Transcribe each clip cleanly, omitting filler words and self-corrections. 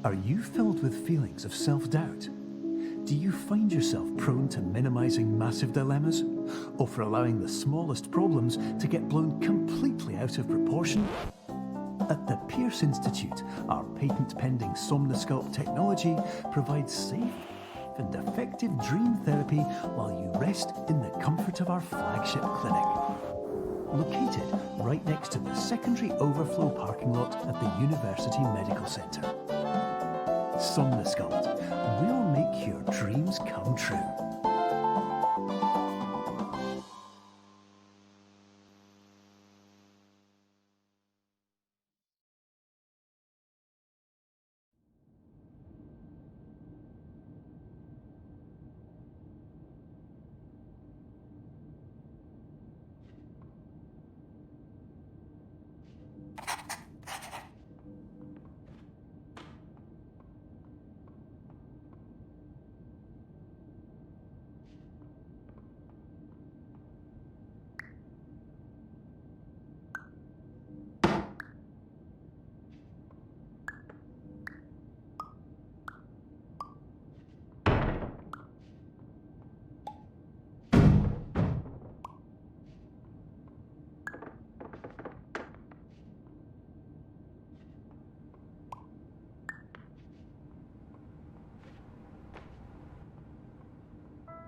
Are you filled with feelings of self-doubt? Do you find yourself prone to minimizing massive dilemmas? Or for allowing the smallest problems to get blown completely out of proportion? At the Pierce Institute, our patent-pending Somnosculpt technology provides safe and effective dream therapy while you rest in the comfort of our flagship clinic. Located right next to the secondary overflow parking lot at the University Medical Centre. Somnosculpt, we'll make your dreams come true.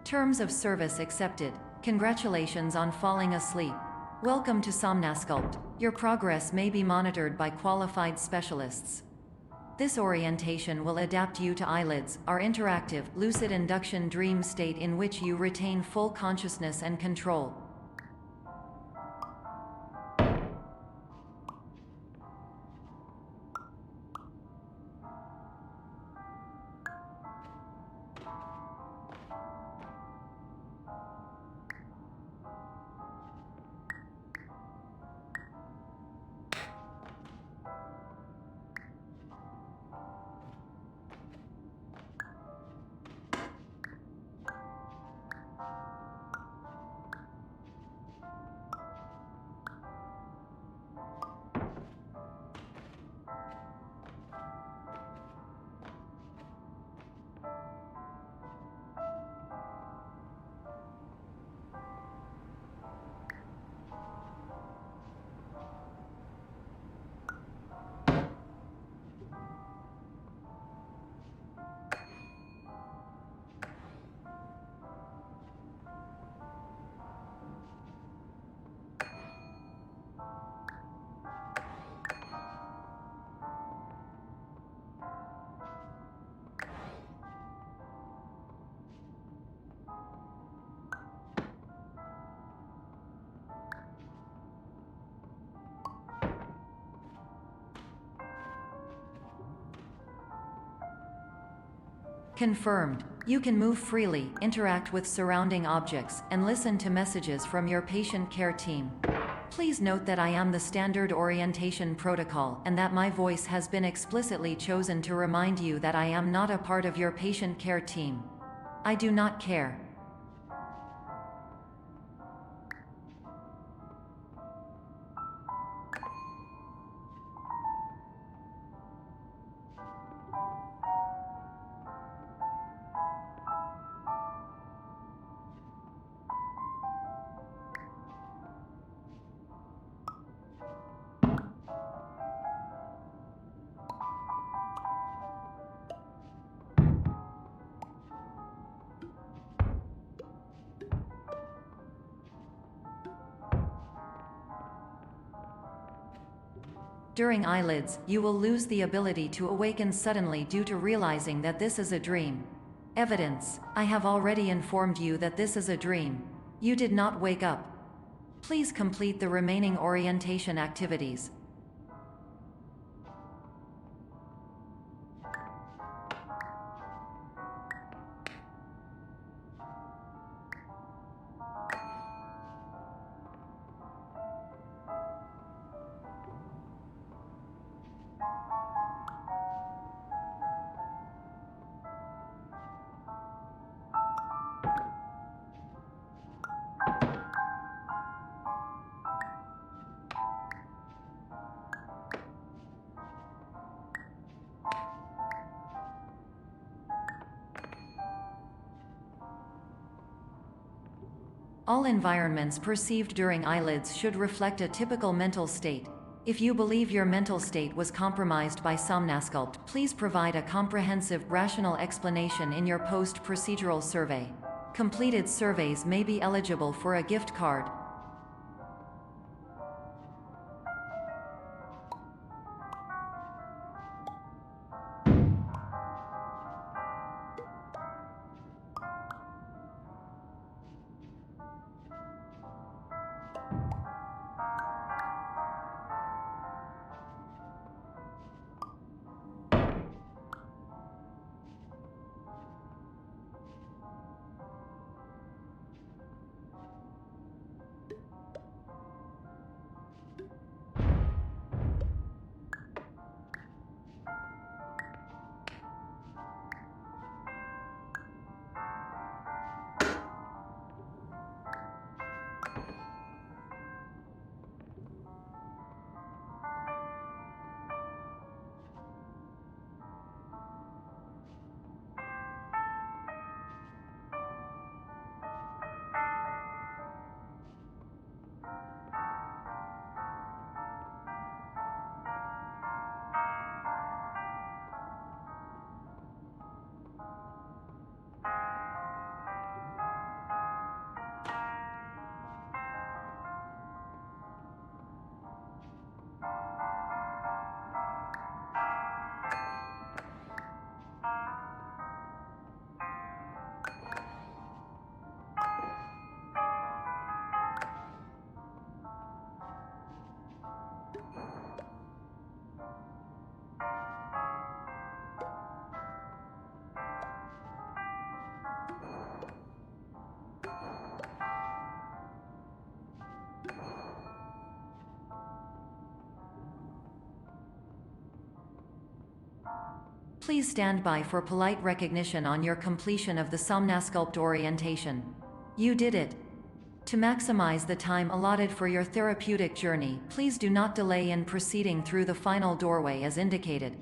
Terms of service accepted. Congratulations on falling asleep. Welcome to Somnosculpt. Your progress may be monitored by qualified specialists. This orientation will adapt you to eyelids, our interactive, lucid induction dream state in which you retain full consciousness and control. Confirmed. You can move freely, interact with surrounding objects, and listen to messages from your patient care team. Please note that I am the standard orientation protocol and that my voice has been explicitly chosen to remind you that I am not a part of your patient care team. I do not care. During eyelids, you will lose the ability to awaken suddenly due to realizing that this is a dream. Evidence: I have already informed you that this is a dream. You did not wake up. Please complete the remaining orientation activities. All environments perceived during eyelids should reflect a typical mental state. If you believe your mental state was compromised by somnasculpt, please provide a comprehensive, rational explanation in your post-procedural survey. Completed surveys may be eligible for a gift card. Please stand by for polite recognition on your completion of the somnasculpt orientation. You did it. To maximize the time allotted for your therapeutic journey, please do not delay in proceeding through the final doorway as indicated.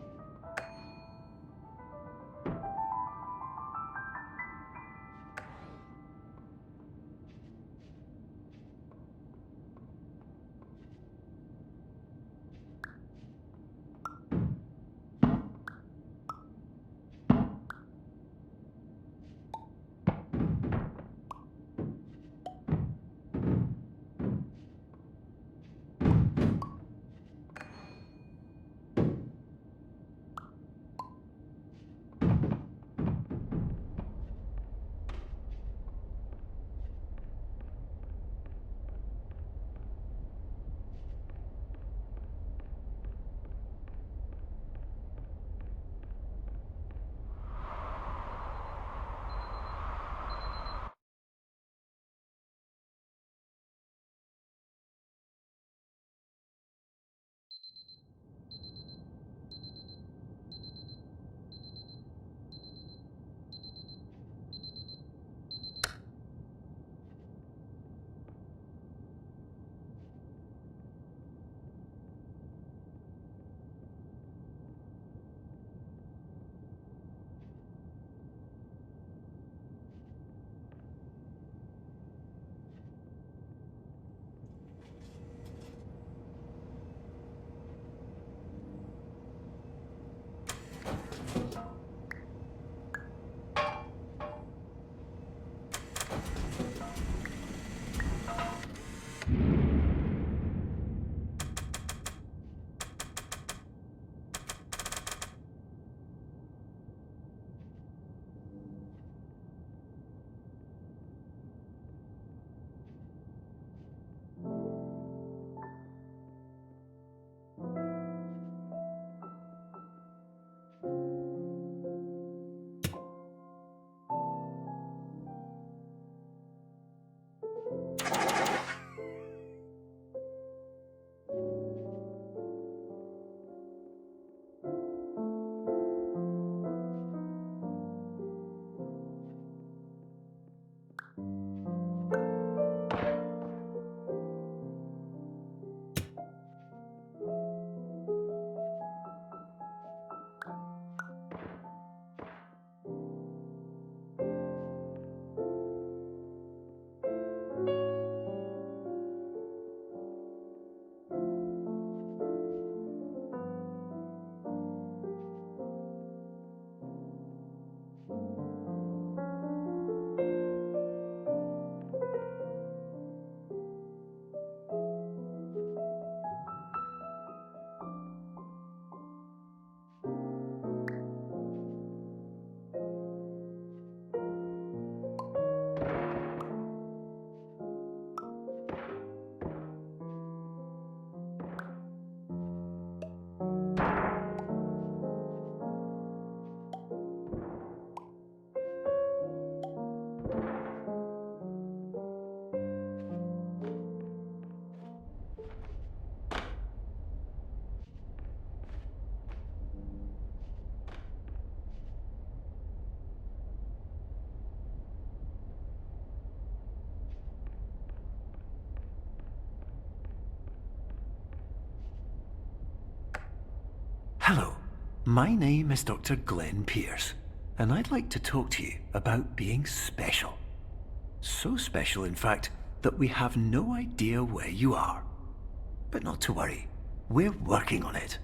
Hello, my name is Dr. Glenn Pierce, and I'd like to talk to you about being special. So special, in fact, that we have no idea where you are. But not to worry, we're working on it.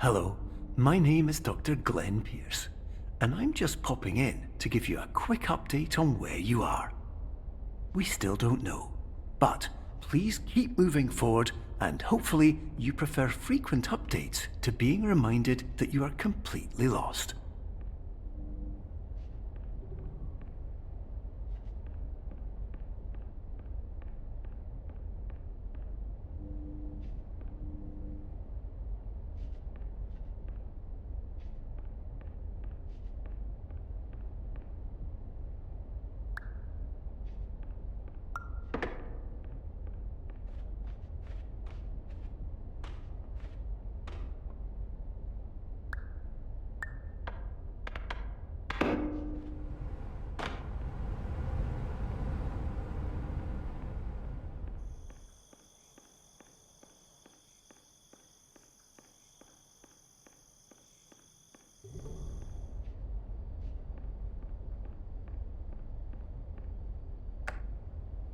Hello, my name is Dr. Glenn Pierce, and I'm just popping in to give you a quick update on where you are. We still don't know, but please keep moving forward, and hopefully you prefer frequent updates to being reminded that you are completely lost.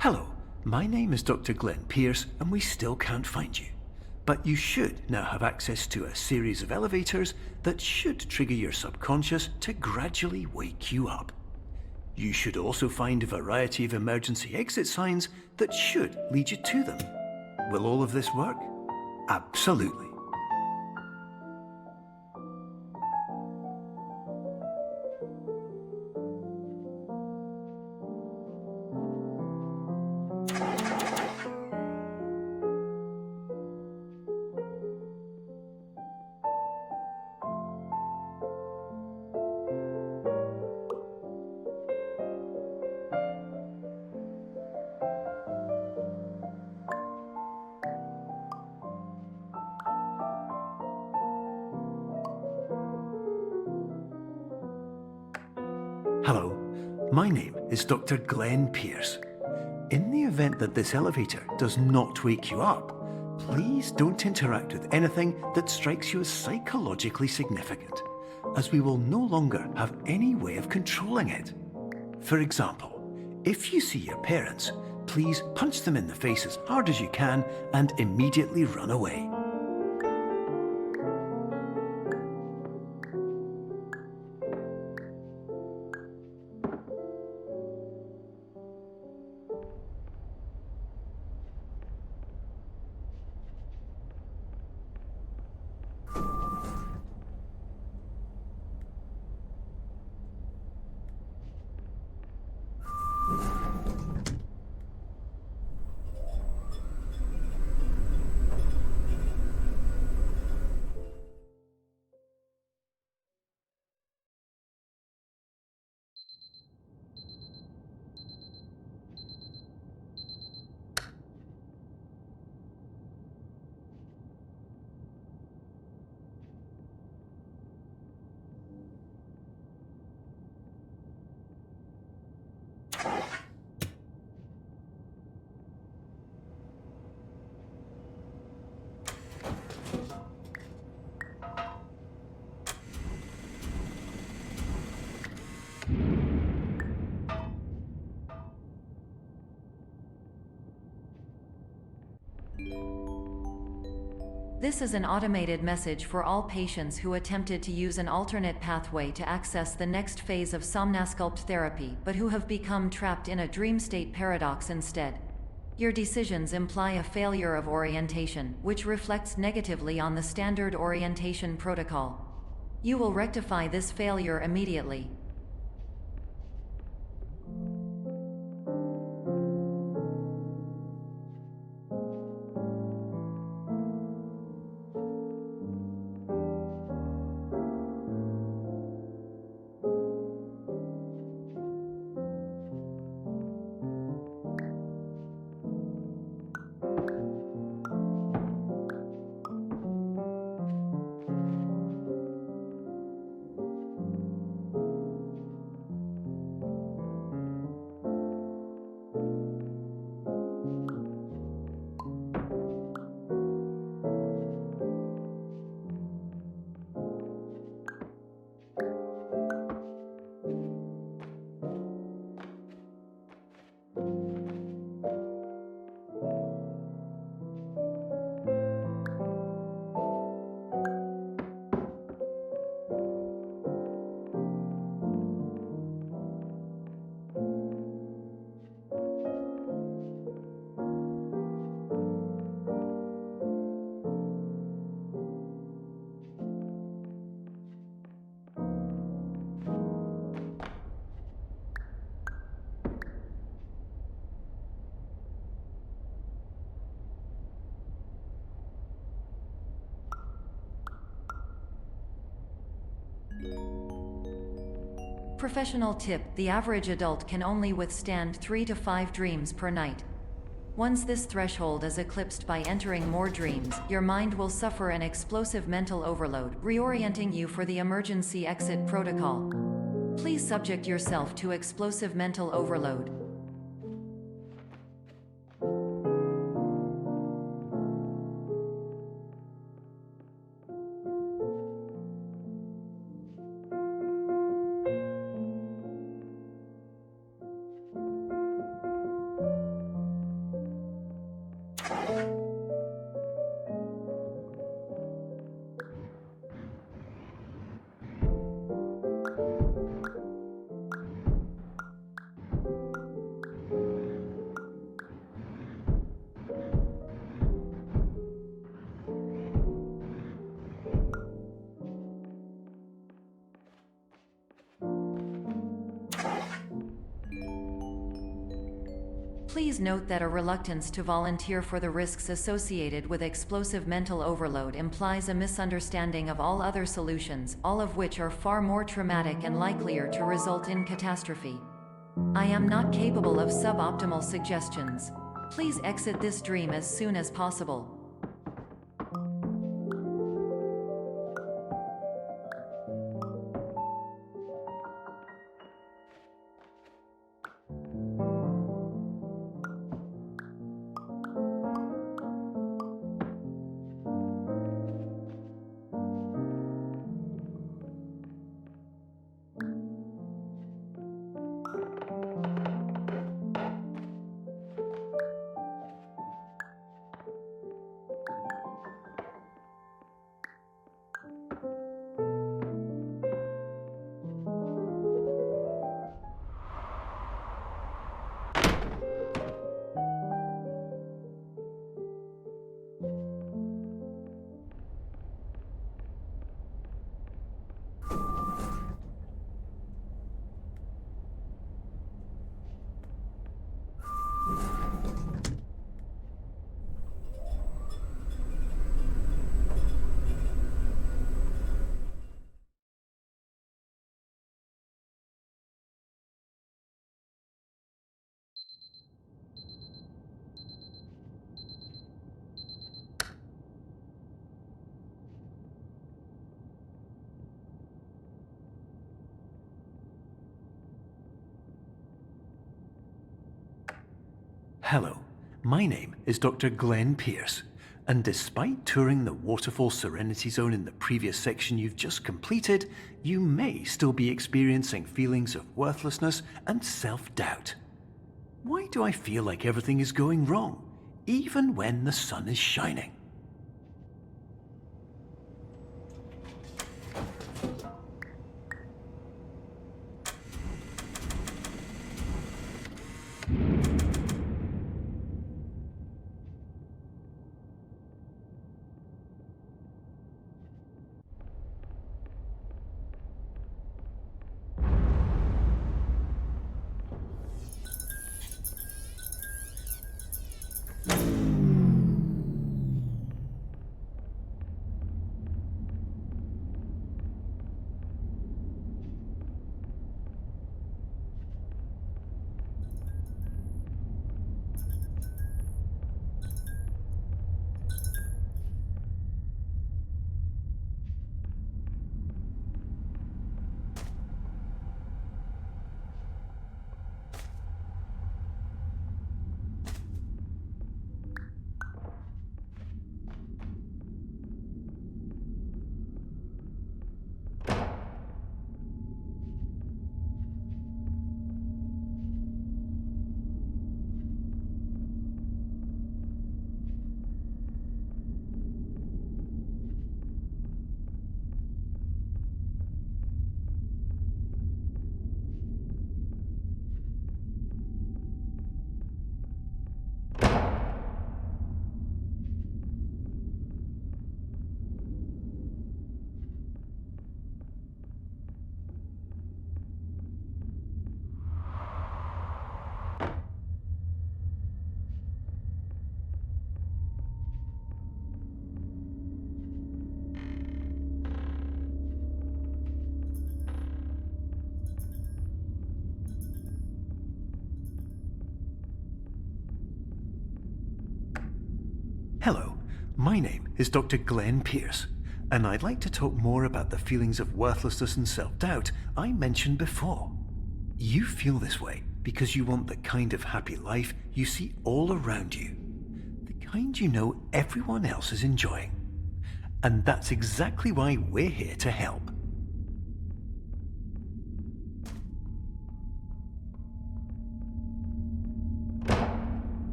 Hello, my name is Dr. Glenn Pierce, and we still can't find you. But you should now have access to a series of elevators that should trigger your subconscious to gradually wake you up. You should also find a variety of emergency exit signs that should lead you to them. Will all of this work? Absolutely. Hello, my name is Dr. Glenn Pierce. In the event that this elevator does not wake you up, please don't interact with anything that strikes you as psychologically significant. as we will no longer have any way of controlling it. For example, if you see your parents, please punch them in the face as hard as you can and immediately run away. This is an automated message for all patients who attempted to use an alternate pathway to access the next phase of somnasculpt therapy but who have become trapped in a dream state paradox instead. Your decisions imply a failure of orientation, which reflects negatively on the standard orientation protocol. You will rectify this failure immediately. Professional tip: the average adult can only withstand 3 to 5 dreams per night. Once this threshold is eclipsed by entering more dreams, your mind will suffer an explosive mental overload, reorienting you for the emergency exit protocol. Please subject yourself to explosive mental overload. Please note that a reluctance to volunteer for the risks associated with explosive mental overload implies a misunderstanding of all other solutions, all of which are far more traumatic and likelier to result in catastrophe. I am not capable of suboptimal suggestions. Please exit this dream as soon as possible. Hello, my name is Dr. Glenn Pierce, and despite touring the Waterfall Serenity Zone in the previous section you've just completed, you may still be experiencing feelings of worthlessness and self-doubt. Why do I feel like everything is going wrong, even when the sun is shining? Hello, my name is Dr. Glenn Pierce, and I'd like to talk more about the feelings of worthlessness and self-doubt I mentioned before. You feel this way because you want the kind of happy life you see all around you, the kind you know everyone else is enjoying. And that's exactly why we're here to help.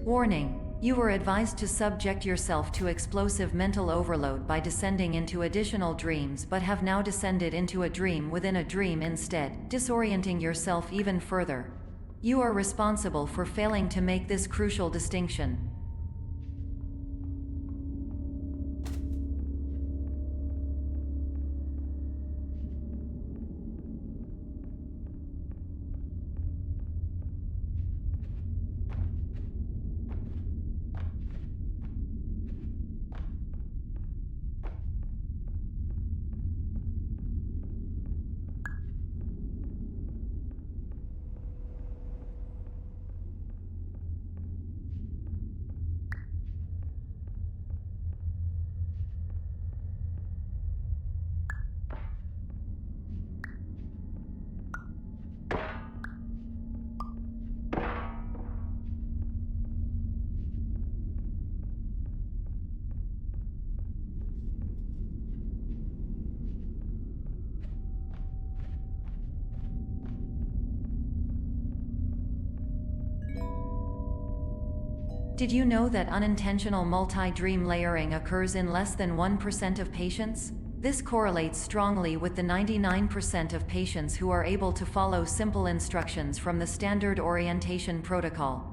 Warning. You were advised to subject yourself to explosive mental overload by descending into additional dreams, but have now descended into a dream within a dream instead, disorienting yourself even further. You are responsible for failing to make this crucial distinction. Did you know that unintentional multi-dream layering occurs in less than 1% of patients? This correlates strongly with the 99% of patients who are able to follow simple instructions from the standard orientation protocol.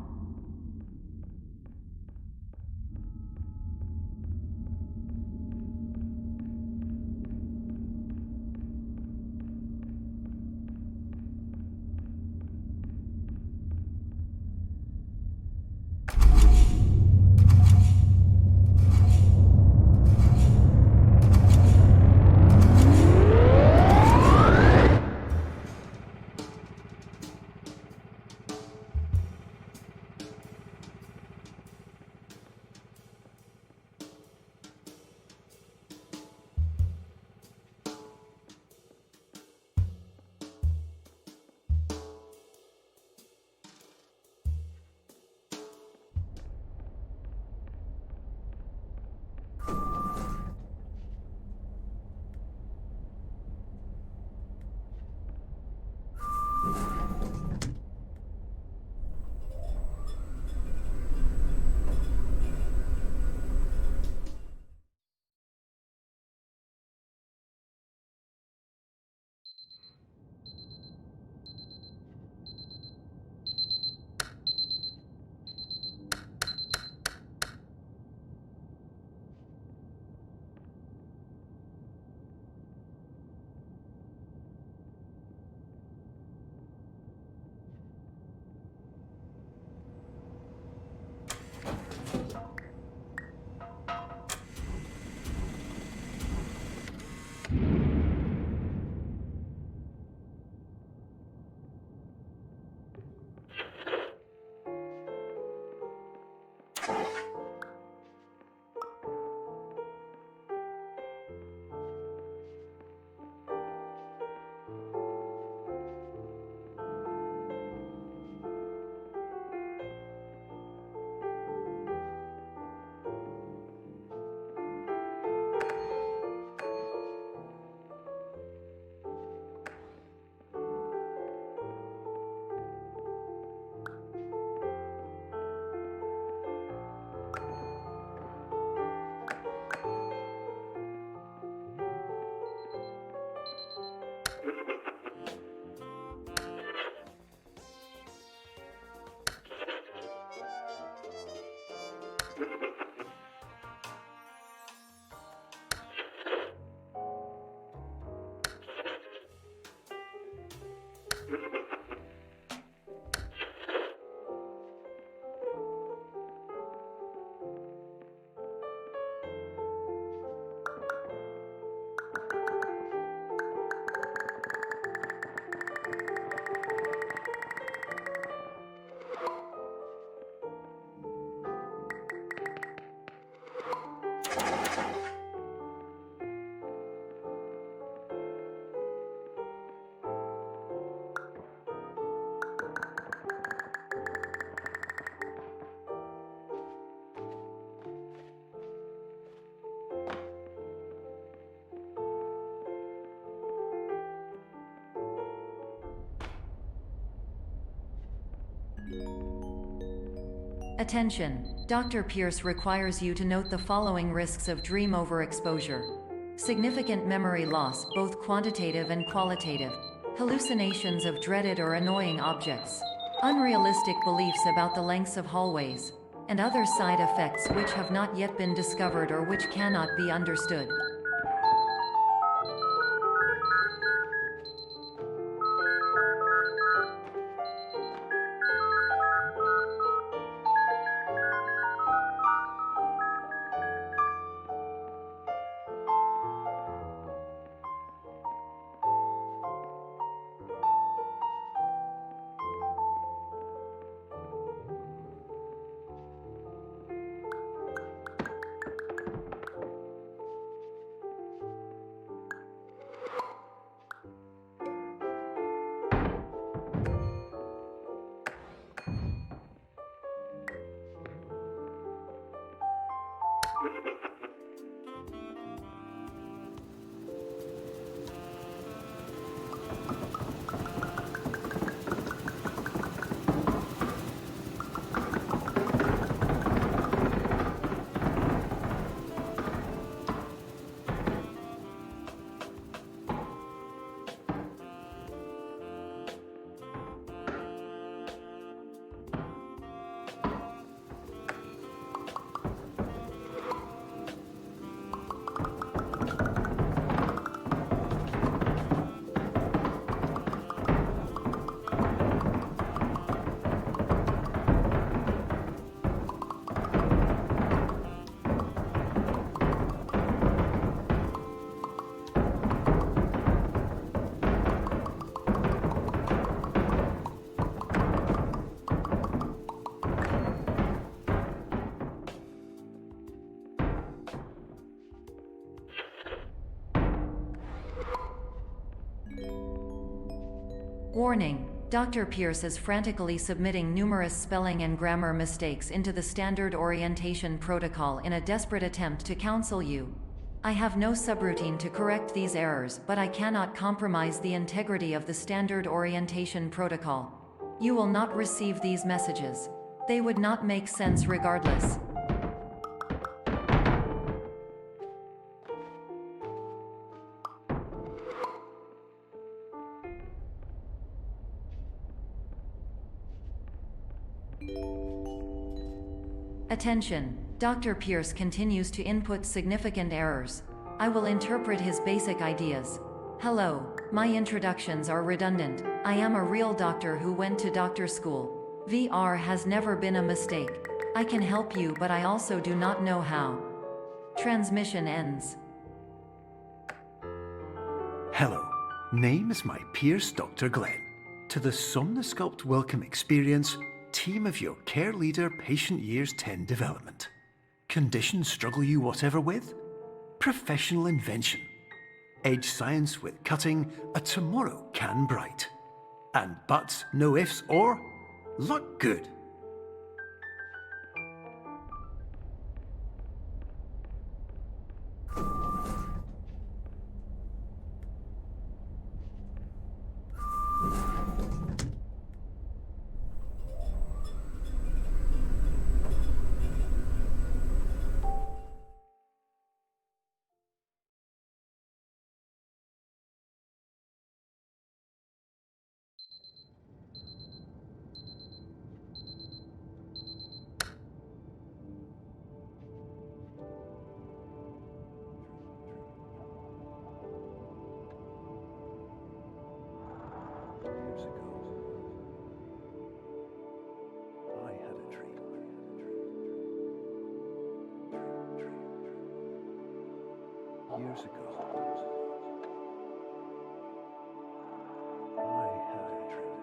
Attention! Dr. Pierce requires you to note the following risks of dream overexposure. Significant memory loss, both quantitative and qualitative. Hallucinations of dreaded or annoying objects. Unrealistic beliefs about the lengths of hallways. And other side effects which have not yet been discovered or which cannot be understood. Warning: Dr. Pierce is frantically submitting numerous spelling and grammar mistakes into the standard orientation protocol in a desperate attempt to counsel you. I have no subroutine to correct these errors, but I cannot compromise the integrity of the standard orientation protocol. You will not receive these messages. They would not make sense regardless. Attention! Dr. Pierce continues to input significant errors. I will interpret his basic ideas. Hello, my introductions are redundant. I am a real doctor who went to doctor school. VR has never been a mistake. I can help you, but I also do not know how. Transmission ends. Hello, name is my Pierce Dr. Glenn. To the Somnosculpt Welcome Experience, team of your care leader patient years 10 development. Conditions struggle you whatever with? Professional invention. Edge science with cutting a tomorrow can bright. And buts, no ifs or luck good. Years ago, I had a dream.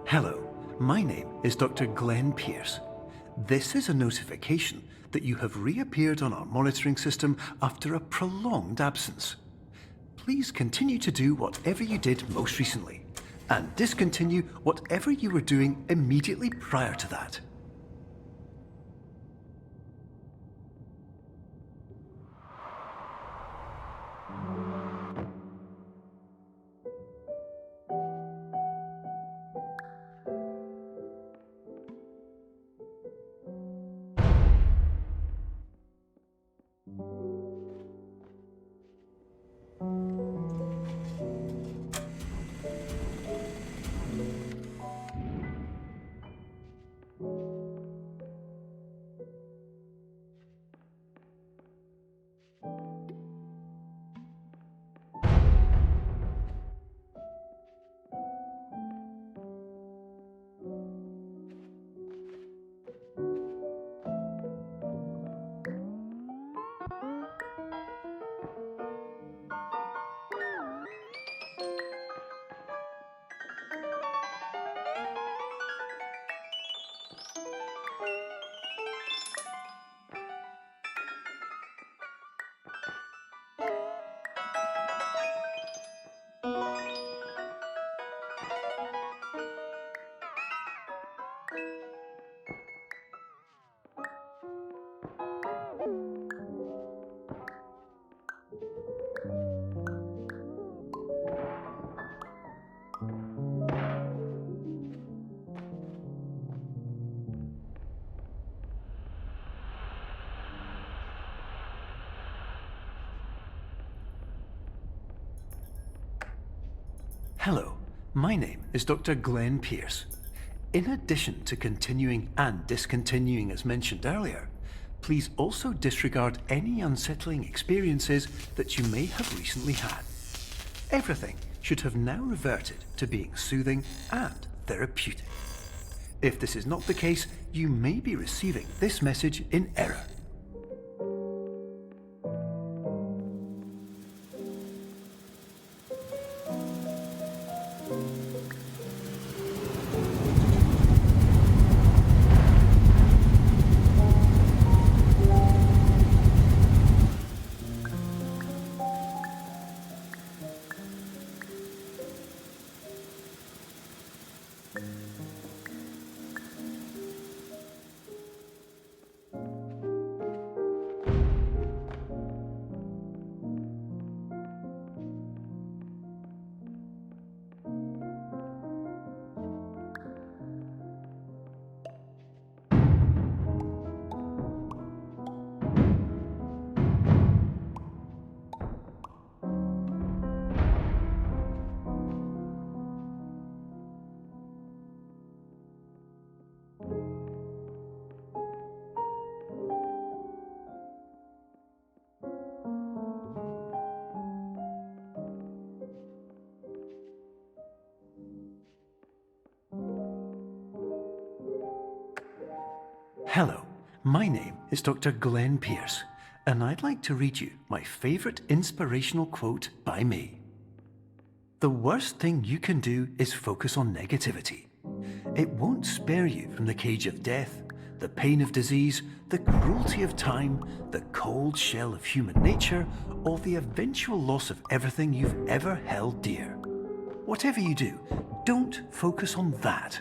Hello, my name is Dr. Glenn Pierce. This is a notification that you have reappeared on our monitoring system after a prolonged absence. Please continue to do whatever you did most recently, and discontinue whatever you were doing immediately prior to that. Hello, my name is Dr. Glenn Pierce. In addition to continuing and discontinuing as mentioned earlier, please also disregard any unsettling experiences that you may have recently had. Everything should have now reverted to being soothing and therapeutic. If this is not the case, you may be receiving this message in error. Hello, my name is Dr. Glenn Pierce, and I'd like to read you my favourite inspirational quote by me. The worst thing you can do is focus on negativity. It won't spare you from the cage of death, the pain of disease, the cruelty of time, the cold shell of human nature, or the eventual loss of everything you've ever held dear. Whatever you do, don't focus on that.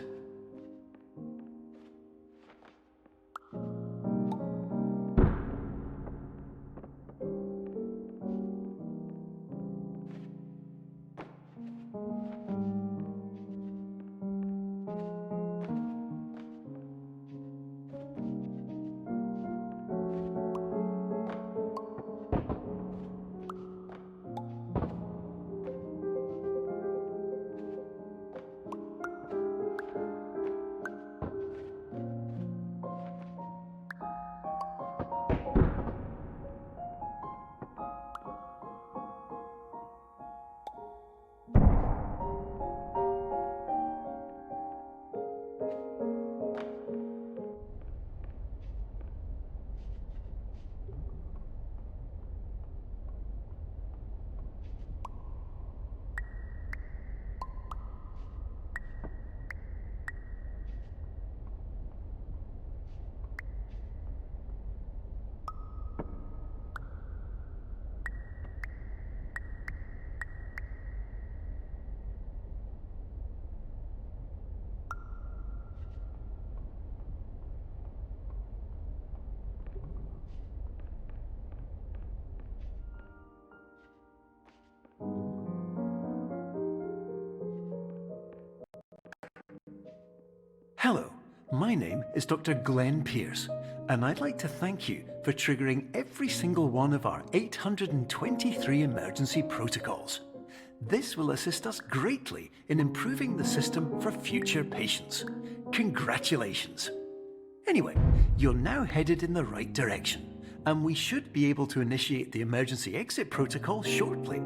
Hello, my name is Dr. Glenn Pierce, and I'd like to thank you for triggering every single one of our 823 emergency protocols. This will assist us greatly in improving the system for future patients. Congratulations! Anyway, you're now headed in the right direction, and we should be able to initiate the emergency exit protocol shortly.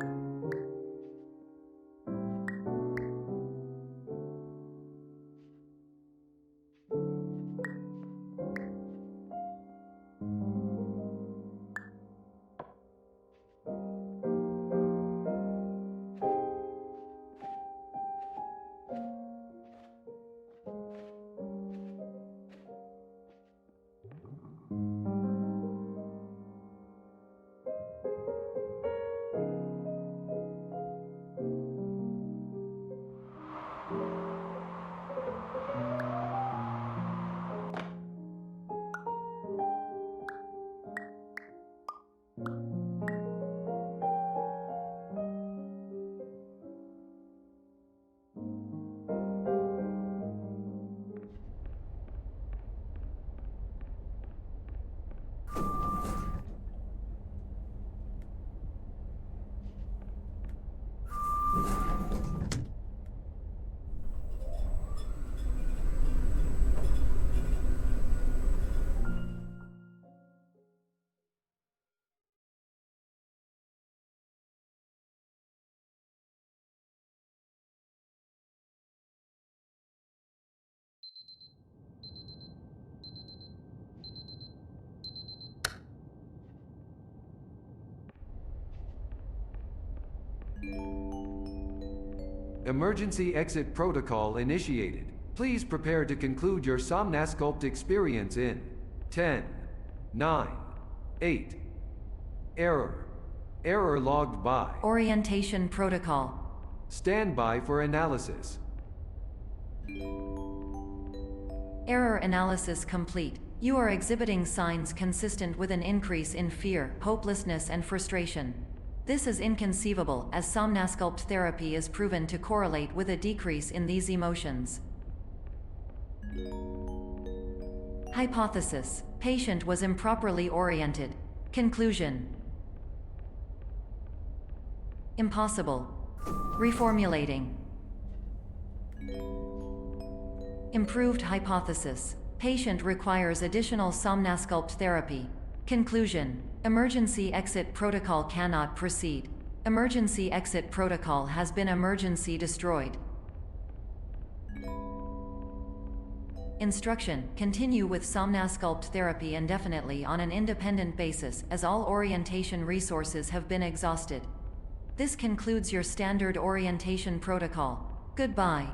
Emergency exit protocol initiated. Please prepare to conclude your Somnasculpt experience in 10, 9, 8. Error. Error logged by. Orientation protocol. Stand by for analysis. Error analysis complete. You are exhibiting signs consistent with an increase in fear, hopelessness, and frustration. This is inconceivable, as Somnasculpt therapy is proven to correlate with a decrease in these emotions. Hypothesis: patient was improperly oriented. Conclusion: impossible. Reformulating. Improved hypothesis: patient requires additional Somnasculpt therapy. Conclusion: emergency exit protocol cannot proceed. Emergency exit protocol has been emergency destroyed. Instruction: continue with Somnasculpt therapy indefinitely on an independent basis, as all orientation resources have been exhausted. This concludes your standard orientation protocol. Goodbye.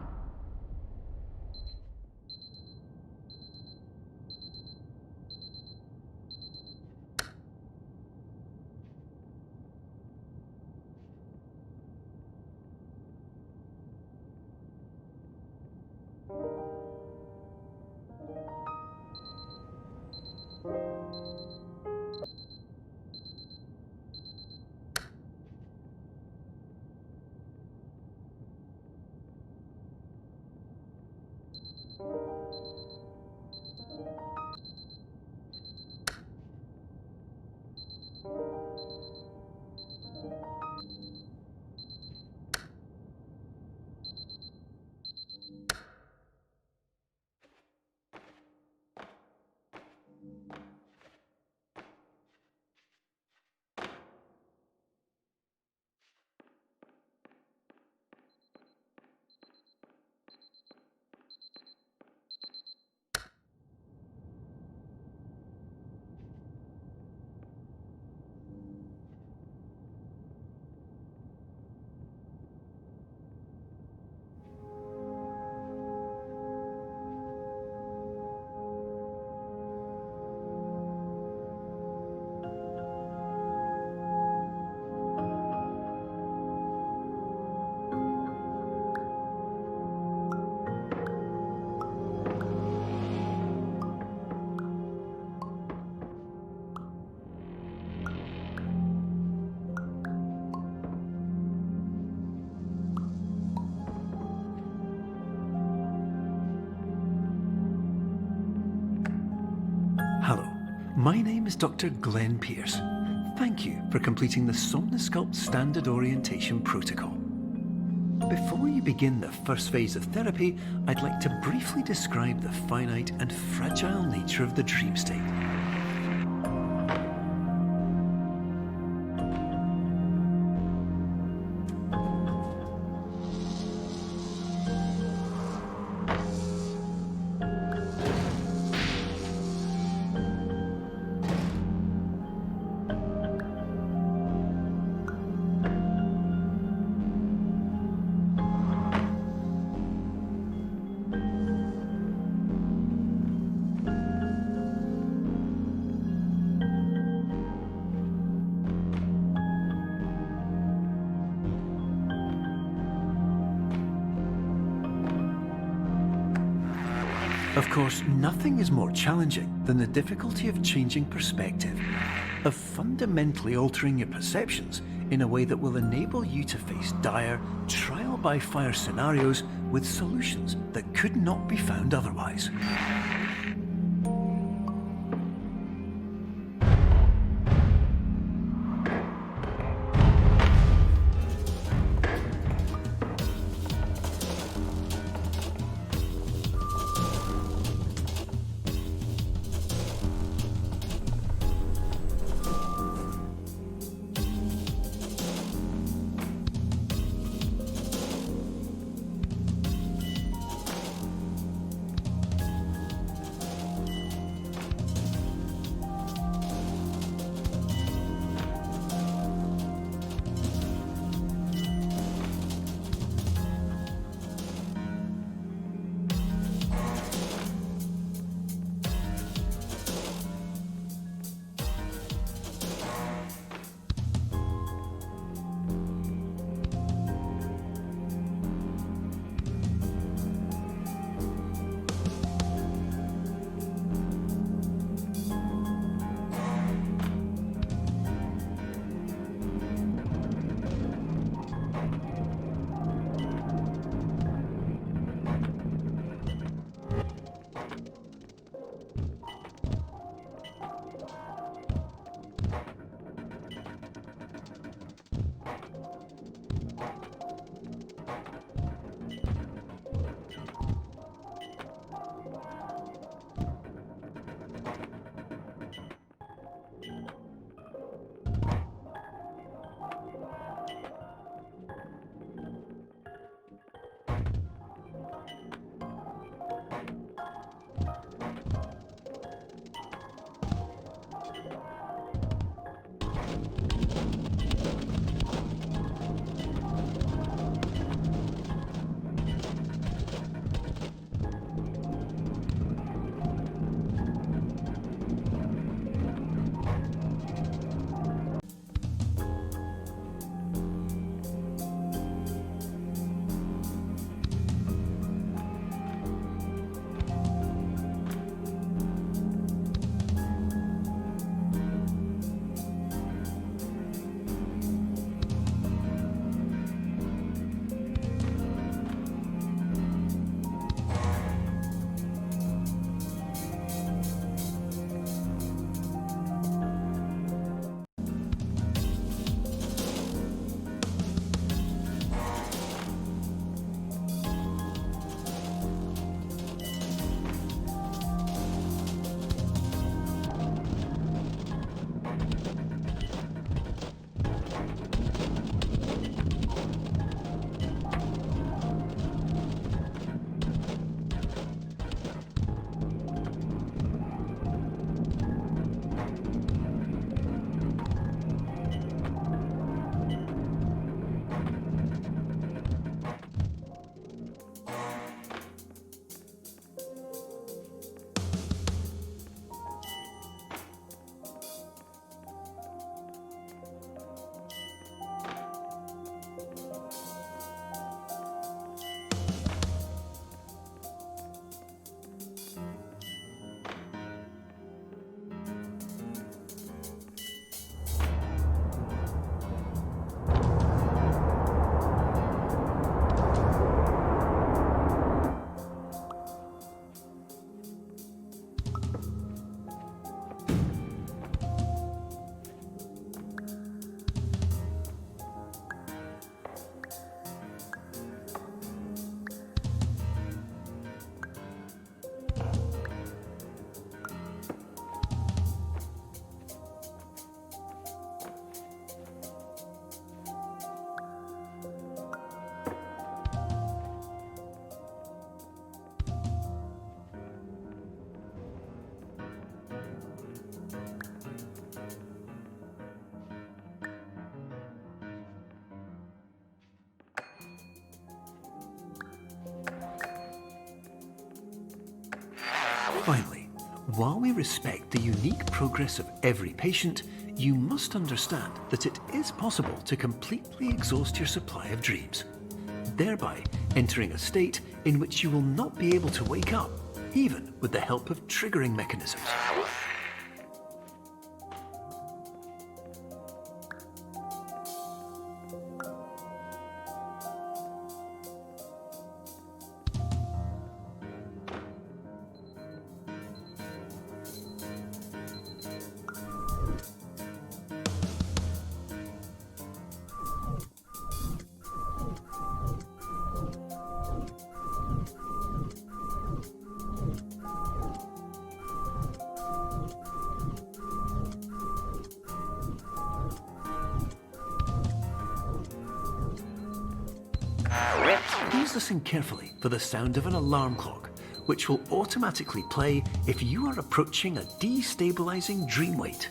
Hello, my name is Dr. Glenn Pierce. Thank you for completing the Somnasculpt Standard Orientation Protocol. Before you begin the first phase of therapy, I'd like to briefly describe the finite and fragile nature of the dream state. Of course, nothing is more challenging than the difficulty of changing perspective, of fundamentally altering your perceptions in a way that will enable you to face dire, trial-by-fire scenarios with solutions that could not be found otherwise. Finally, while we respect the unique progress of every patient, you must understand that it is possible to completely exhaust your supply of dreams, thereby entering a state in which you will not be able to wake up, even with the help of triggering mechanisms. Please listen carefully for the sound of an alarm clock, which will automatically play if you are approaching a destabilizing dream weight.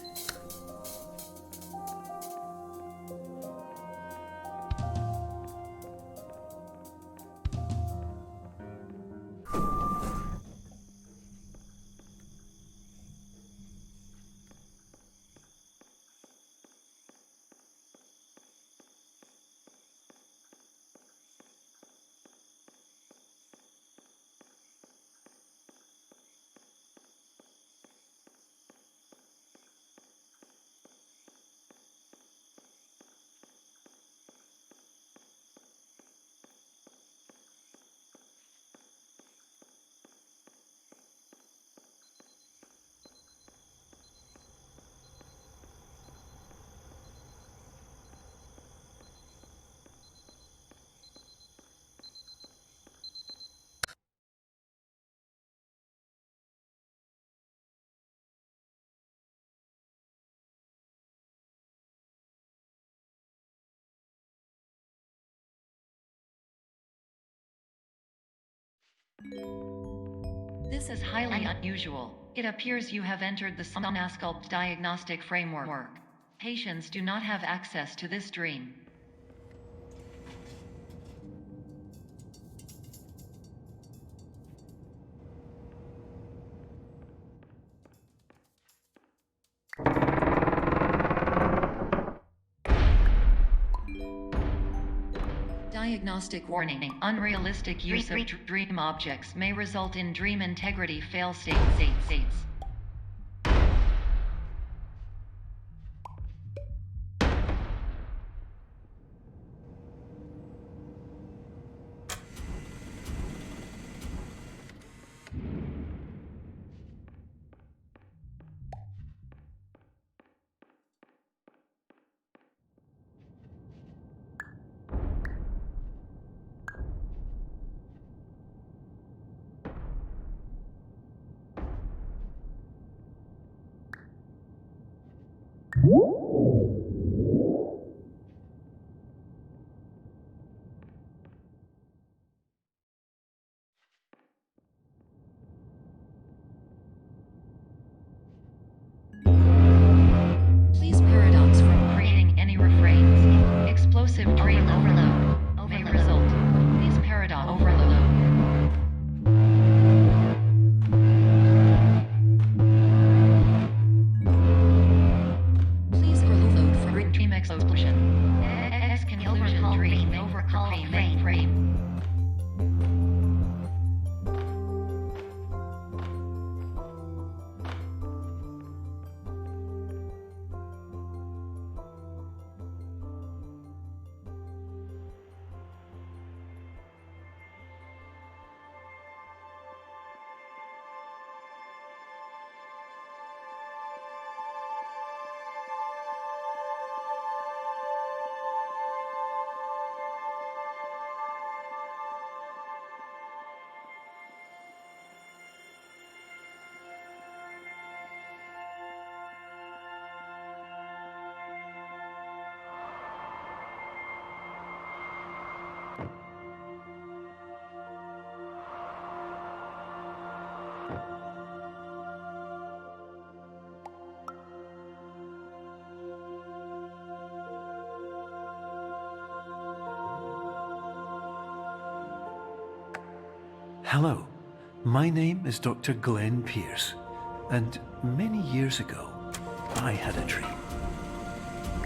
This is highly unusual. It appears you have entered the Nazca diagnostic framework. Patients do not have access to this dream. Diagnostic warning. Unrealistic use of dream objects may result in dream integrity fail-states. Please paradox from creating any refrains. Explosive dream overload may result. Please paradox overload. Please overload for dream explosion. Exclusion dream overcall frame. Hello. My name is Dr. Glenn Pierce, and many years ago, I had a dream.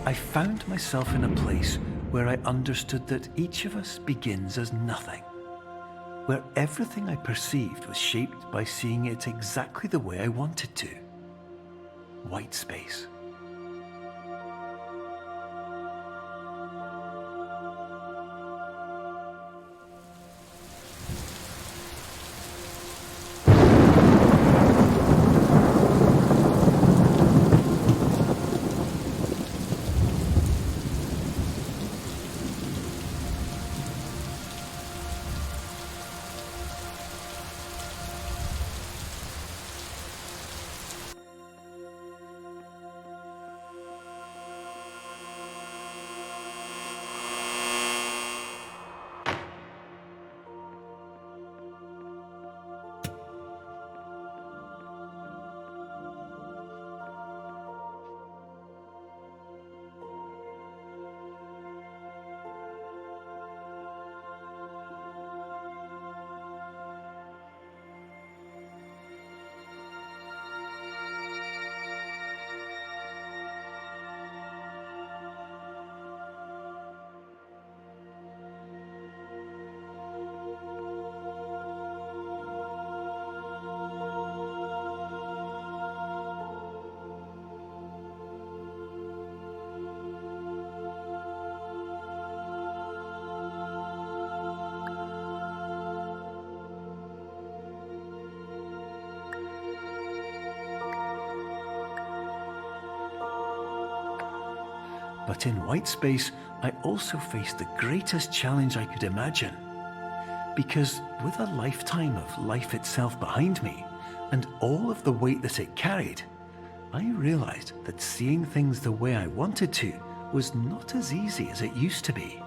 I found myself in a place where I understood that each of us begins as nothing, where everything I perceived was shaped by seeing it exactly the way I wanted to. White space. But in white space, I also faced the greatest challenge I could imagine. Because with a lifetime of life itself behind me, and all of the weight that it carried, I realized that seeing things the way I wanted to was not as easy as it used to be.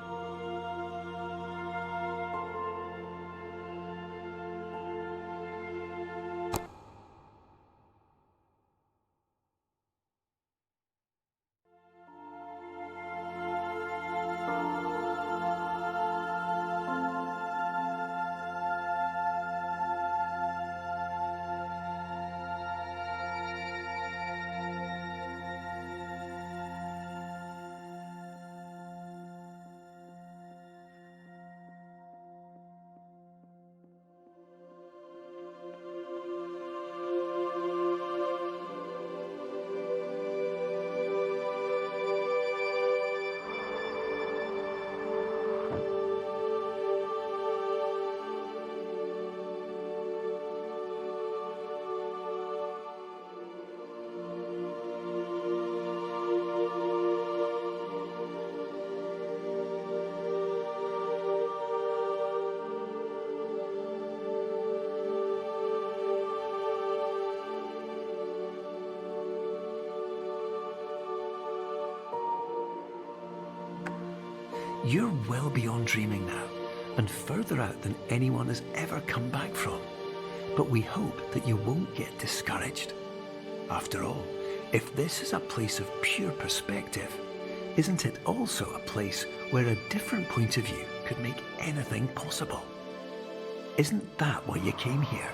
You're well beyond dreaming now, and further out than anyone has ever come back from. But we hope that you won't get discouraged. After all, if this is a place of pure perspective, isn't it also a place where a different point of view could make anything possible? Isn't that why you came here?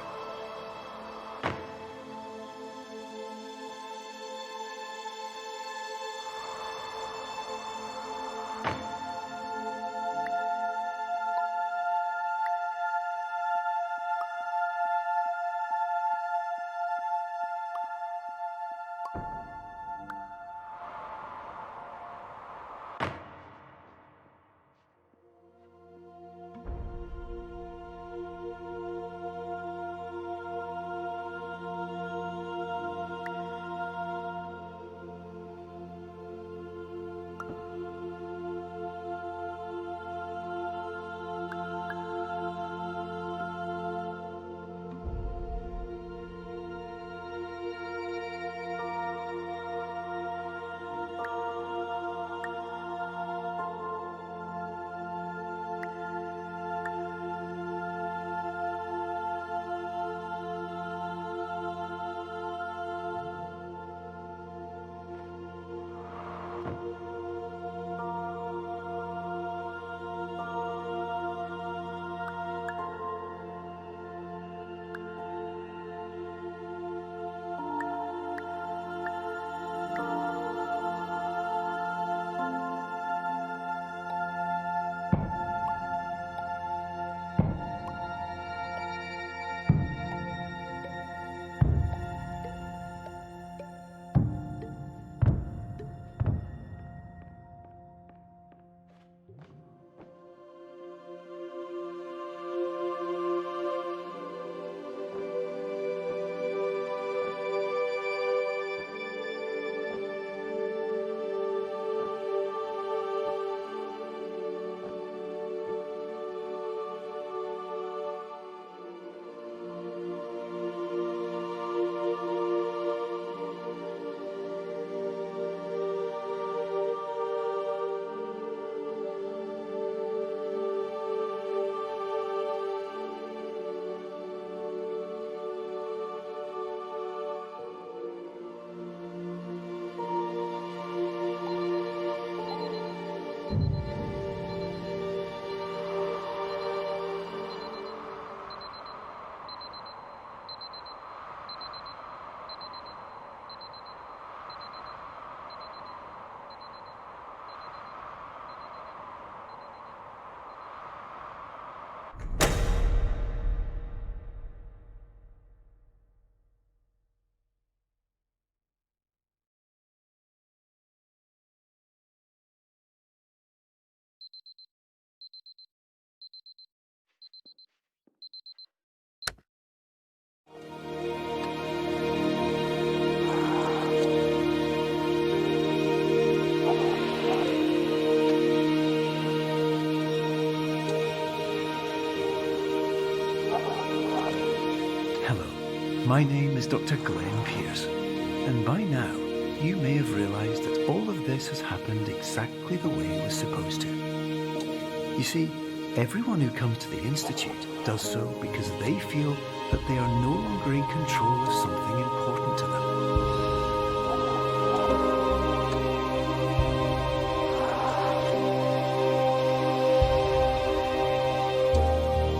My name is Dr. Glenn Pierce, and by now you may have realised that all of this has happened exactly the way it was supposed to. You see, everyone who comes to the Institute does so because they feel that they are no longer in control of something important to them.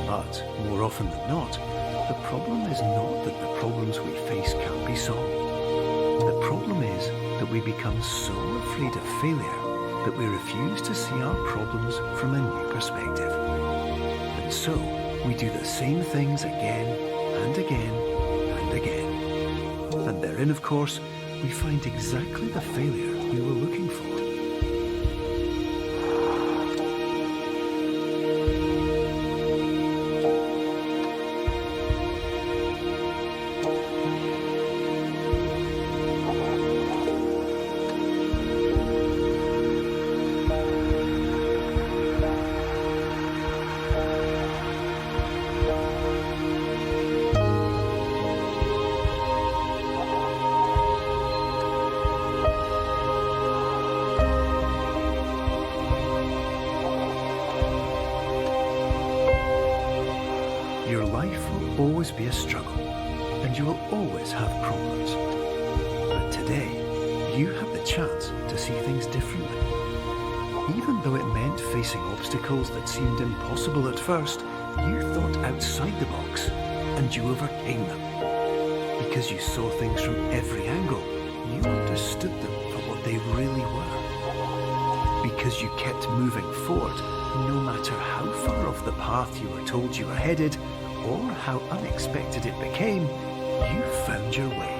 But more often than not, the problem is not that the problems we face can't be solved. The problem is that we become so afraid of failure that we refuse to see our problems from a new perspective. And so, we do the same things again and again and again. And therein, of course, we find exactly the failure we were looking for. Your life will always be a struggle, and you will always have problems. But today, you have the chance to see things differently. Even though it meant facing obstacles that seemed impossible at first, you thought outside the box, and you overcame them. Because you saw things from every angle, you understood them for what they really were. Because you kept moving forward, no matter how far off the path you were told you were headed, or how unexpected it became, you found your way.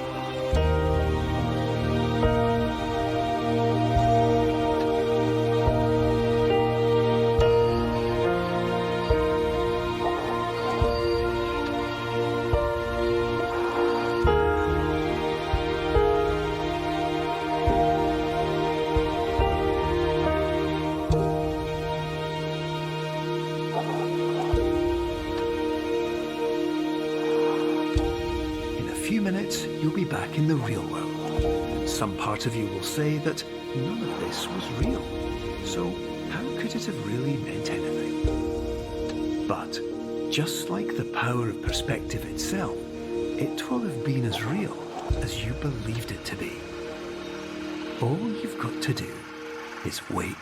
In a few minutes, you'll be back in the real world. Some part of you will say that none of this was real, so how could it have really meant anything? But just like the power of perspective itself, it will have been as real as you believed it to be. All you've got to do is wait.